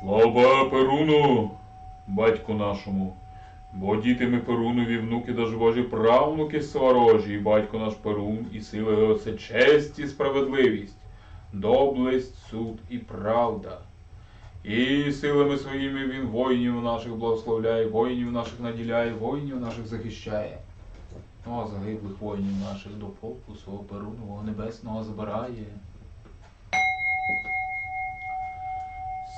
Слава Перуну, батьку нашому, бо діти ми Перунові, внуки даж Божі, правнуки сворожі, і батько наш Перун, і сили його це честь і справедливість, доблесть, суд і правда. І силами своїми він воїнів наших благословляє, воїнів наших наділяє, воїнів наших захищає. Ну, а загиблих воїнів наших до полку свого Перунового небесного забирає.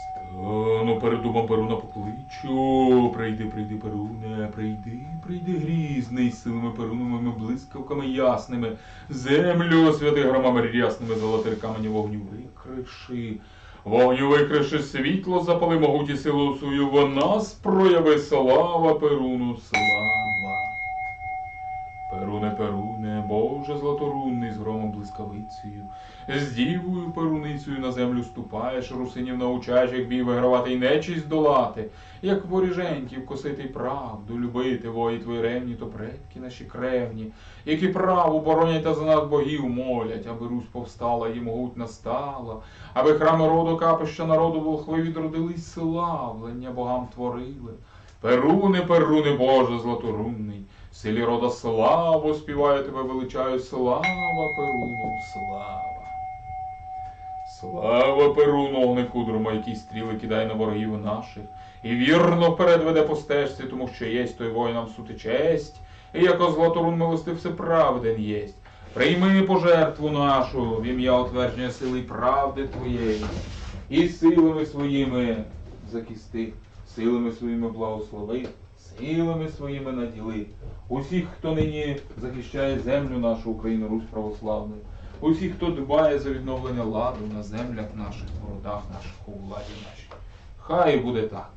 Стану перед думом Перуна покличу. Прийди, прийди, Перуне, прийди, прийди грізний, силами Перуновими, блискавками ясними, землю святих громами рясними, золотих камені вогню викриши. Вогню викриши, світло запали, могуті силу свою, вона спрояви, слава Перуну, слава. Перуне, Перуне, Боже златорунний, з громом блискавицею, з дівою Перуницею на землю ступаєш, русинів научаєш, як бій вигравати й нечість долати, як воріженьків косити й правду, любити вої твої ревні, то предки наші кревні, які праву боронять та за нас богів молять, аби Русь повстала і могуть настала, аби храми роду, капища народу, волхви відродились, славлення богам творили. Перуне, Перуне, Боже златорунний, силі рода славу співаю тебе, величаю, слава Перуну, слава. Слава Перуну, огнекудрума, який стріли кидає на ворогів наших, і вірно вперед веде по стежці, тому що єсть той воїнам суд і честь, і яко златорун милостив всеправден єсть. Прийми пожертву нашу в ім'я утвердження сили і правди твоєї, і силами своїми захисти, силами своїми благослови, силами своїми наділи усіх, хто нині захищає землю нашу, Україну, Русь православну, усіх, хто дбає за відновлення ладу на землях наших, в городах наших, у владі нашій. Хай буде так.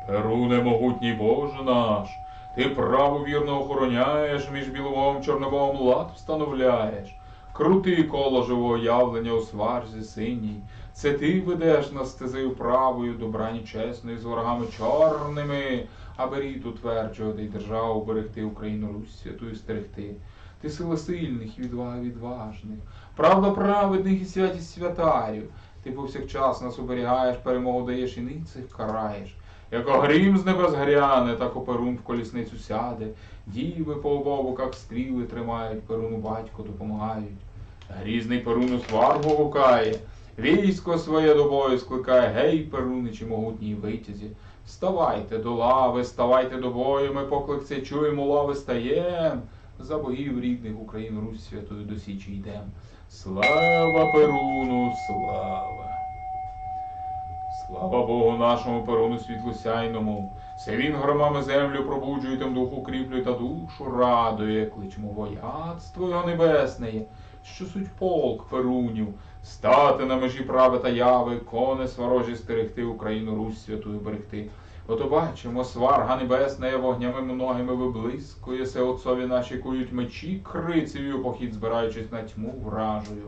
Перуне, могутній Боже наш, ти право вірно охороняєш, між біловом чорнобовом лад встановляєш. Крути коло живого явлення у сварзі синій. Це ти ведеш нас стезею правою, добрані чесною, з ворогами чорними, аби рід утверджувати й державу берегти, Україну, Русь святую стерегти. Ти сила сильних і відвага відважних, правда праведних і святість святарів. Ти повсякчас нас оберігаєш, перемогу даєш і ницих караєш. Як грім з небес гряне, так у Перун в колісницю сяде. Діви по обох боках стріли тримають, Перуну батько допомагають. Грізний Перуну сваргу гукає, військо своє до бою скликає. Гей, Перуничі могутній витязі, ставайте до лави, ставайте до бою, ми поклик цей чуємо, лави стаєм. За богів рідних Україну, Русь святою до січі йдем. Слава Перуну, слава! Слава Богу нашому Перуну світлосяйному, се він громами землю пробуджує, тим духу кріплює та душу радує, кличмо вояцтво його небесне, що суть полк Перунів, стати на межі прави та яви, кони сварожі стерегти, Україну, Русь святую берегти. Ото бачимо, сварга небесна вогнями многими виблискує, се отцові наші кують мечі крицею, похід збираючись на тьму вражою.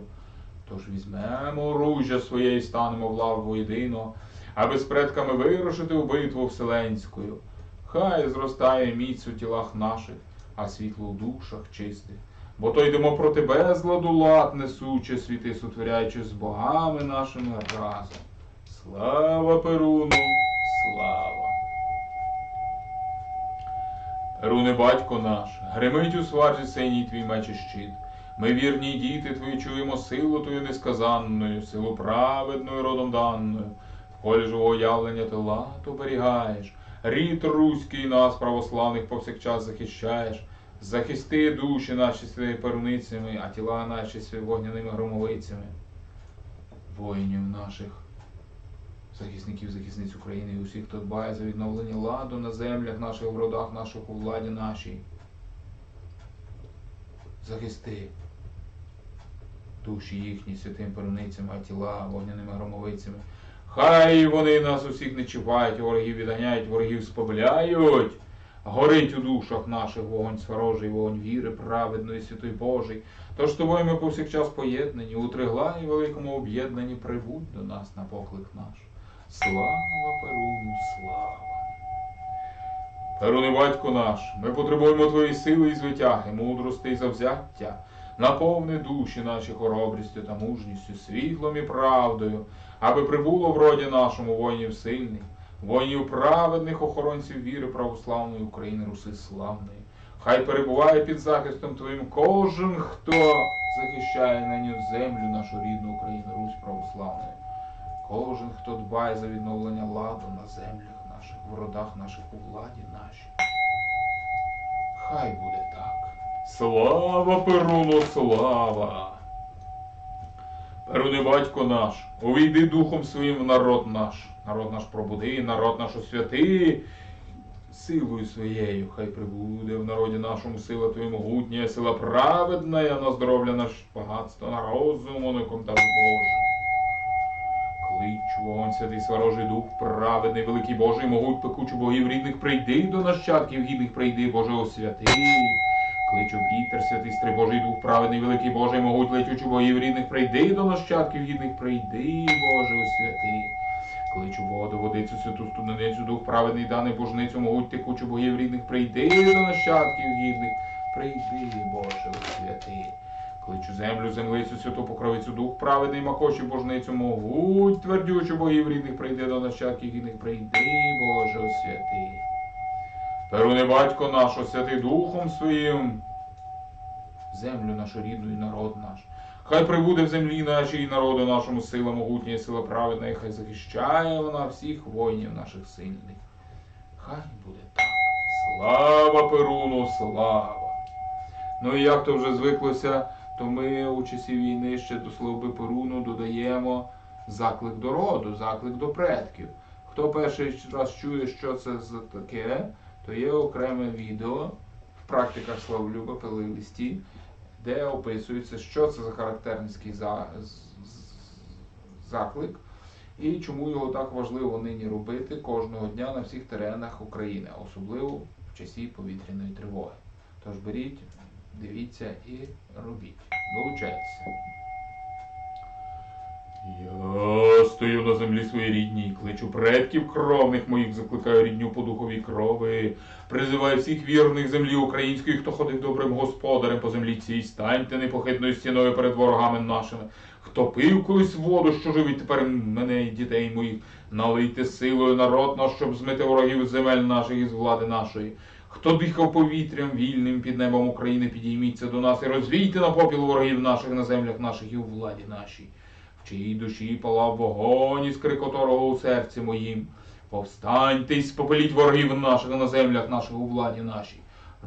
Тож візьмемо оружжя своє і станемо в лаву єдино, аби з предками вирушити у битву вселенською. Хай зростає міць у тілах наших, а світло у душах чистих. Бо то йдемо проти безладу лад несучи, світи сотворяючи з богами нашими разом. Слава Перуну, слава! Перуне, батько наш, гримить у сварзі синій твій меч і щит. Ми, вірні діти твої, чуємо силу твою несказанною, силу праведною родом даною. В полі живого явлення ти лад оберігаєш, рід руський нас, православних, повсякчас захищаєш. Захисти душі наші своїми перуницями, а тіла наші своїми вогняними громовицями. Воїнів наших, захисників, захисниць України і усіх, хто дбає за відновлення ладу на землях наших, в родах наших, у владі нашій. Захисти душі їхні святим перуницями, а тіла вогняними громовицями. Хай вони нас усіх не чіпають, ворогів відганяють, ворогів спобіляють. Горить у душах наших вогонь сварожий, вогонь віри праведної, святої Божий. Тож тобою ми повсякчас поєднані, у тригла і великому об'єднанні прибудь до нас на поклик наш. Слава Перуну, слава! Перуне, батько наш, ми потребуємо твоєї сили і звитяги, мудрости і завзяття. наповни душі наші хоробрістю та мужністю, світлом і правдою, аби прибуло в роді нашому воїнів сильних, воїнів праведних, охоронців віри православної України, Руси славної. Хай перебуває під захистом Твоїм кожен, хто захищає нині землю нашу рідну Україну, Русь православною. Кожен, хто дбає за відновлення ладу на землях наших, в родах наших, у владі нашій. Хай буде так. Слава Перуну, слава! Перуне, батько наш, увійди духом своїм в народ наш пробуди, народ наш освяти, силою своєю, хай прибуде в народі нашому сила Твоя могутня, сила праведна, на здоров'я наше багатство, на розум, оником та Боже. Клич вогонь, святий сворожий дух, праведний, великий Божий, могуть пекучу богів рідних, прийди до нащадків гідних, прийди, Боже, освяти. Кличу вітер, святий стрибожий дух, праведний, великий Божий, могуть летючу богів рідних, прийди до нащадків гідних, прийди, Боже, освяти. Кличу воду, водицю, святу студеницю, дух праведний, даний божницю, могуть текучу богів рідних, прийди до нащадків гідних, прийди, Боже, освяти. Кличу землю, землицю, святу покровицю, дух праведний, макочу божницю, могуть твердючу богів рідних, прийди до нащадків гідних, прийди, Боже, освяти. Перуне, батько наш, освяти духом своїм землю нашу рідну і народ наш. Хай прибуде в землі нашій і народу нашому сила могутня і сила праведна, і хай захищає вона всіх воїнів наших сильних. Хай буде так. Слава Перуну, слава! Ну і як то вже звиклося, то ми у часі війни ще до слави Перуну додаємо заклик до роду, заклик до предків. Хто перший раз чує, що це за таке, то є окреме відео в практиках Славолюба плейлисті, де описується, що це за характерницький заклик і чому його так важливо нині робити кожного дня на всіх теренах України, особливо в часі повітряної тривоги. Тож беріть, дивіться і робіть. Долучайтеся. Я стою на землі своїй рідній, кличу предків кровних моїх, закликаю рідню по духовій крови, призиваю всіх вірних землі української, хто ходив добрим господарем по землі цій, станьте непохитною стіною перед ворогами нашими, хто пив колись воду, що живить тепер мене і дітей моїх, налийте силою народ наш, щоб змити ворогів з земель наших і з влади нашої. Хто дихав повітрям вільним під небом України, підійміться до нас і розвійте на попіл ворогів наших на землях наших і у владі нашій. В чиїй душі палав вогонь, іскри котрого у серці моїм. Повстаньте й спопеліть ворогів наших на землях наших у владі нашій.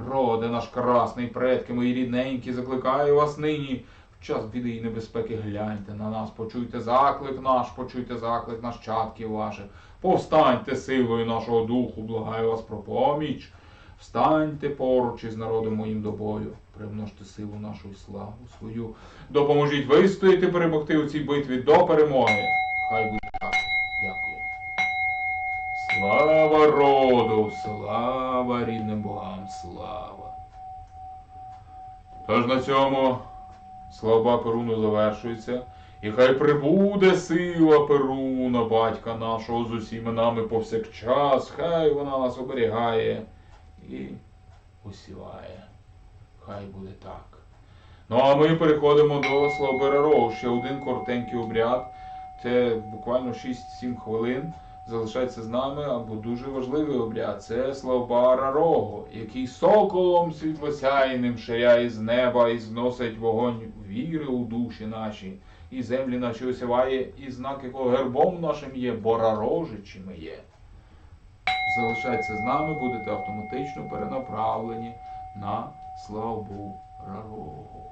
Роде наш красний, предки мої рідненькі, закликаю вас нині. В час біди і небезпеки гляньте на нас, почуйте заклик нащадків ваших. Повстаньте силою нашого духу, благаю вас про поміч. Встаньте поруч із народом моїм до бою, примножте силу нашу і славу свою. Допоможіть вистояти, перемогти у цій битві до перемоги. Хай буде так. Дякую. Слава роду, слава рідним богам, слава. Тож на цьому слава Перуну завершується. І хай прибуде сила Перуна, батька нашого, з усіма нами повсякчас. Хай вона нас оберігає і усіває. Хай буде так. Ну а ми переходимо до Славбера-Рогу. Ще один коротенький обряд. Це буквально 6-7 хвилин. Залишайтеся з нами, або дуже важливий обряд. Це Славбара-Рогу, який соколом світлосяйним ширяє з неба і зносить вогонь віри у душі наші. І землі наші осіває, і знак якого гербом нашим є, Борарожичами є. Залишайтеся з нами, будете автоматично перенаправлені на Славбу-Рогу.